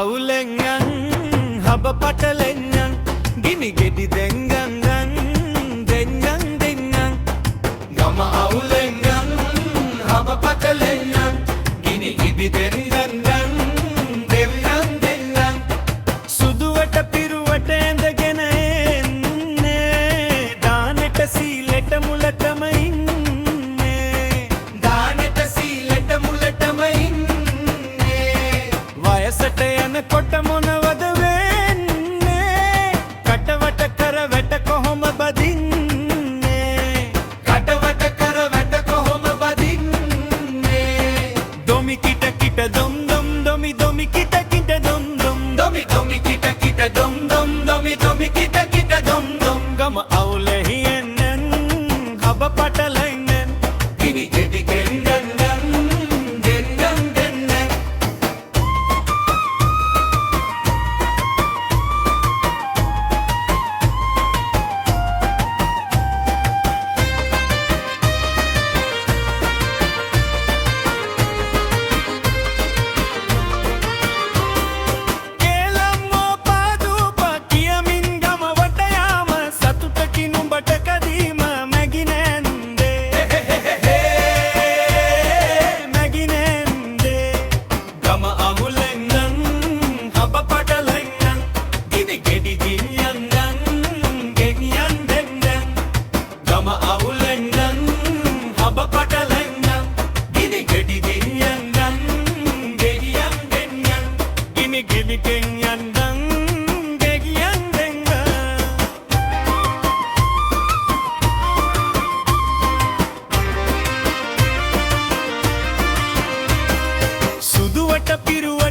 අවුලෙන්යන් හබ පටලෙන්යන් ගිනි ගෙඩි දෙංගන් දෙංගන් දෙංගන් ගම අවුලෙන්යන් හබ පටලෙන්යන් ගිනි ගෙඩි දෙංගන් දෙංගන් දෙංගන් සුදුවට පිරුවට ඇඳගෙන එන්නේ දානෙට සීලෙට මුලටම ඉන්නේ දානෙට සීලෙට මුලටම ඉන්නේ වයසට යනකොට මොනවද වෙන්නේ කටවට කර වැට කොහොම බදින්නේ කටවට කර වැට කොහොම බදින්නේ දොමි කිට කිට දොම් දොම් දොමි දොමි කිට කිට දොම් දොම් දොමි දොමි කිට කිට දොම් දොම් දොමි දොමි කිට කිට දොම් දොම් ගම අවුලෙහියෙන් හබ පටලෙන් ගිනි ගෙඩි ගෙන්ගන් දෙන්ගන් දෙන්න සුදුවට පිරුවට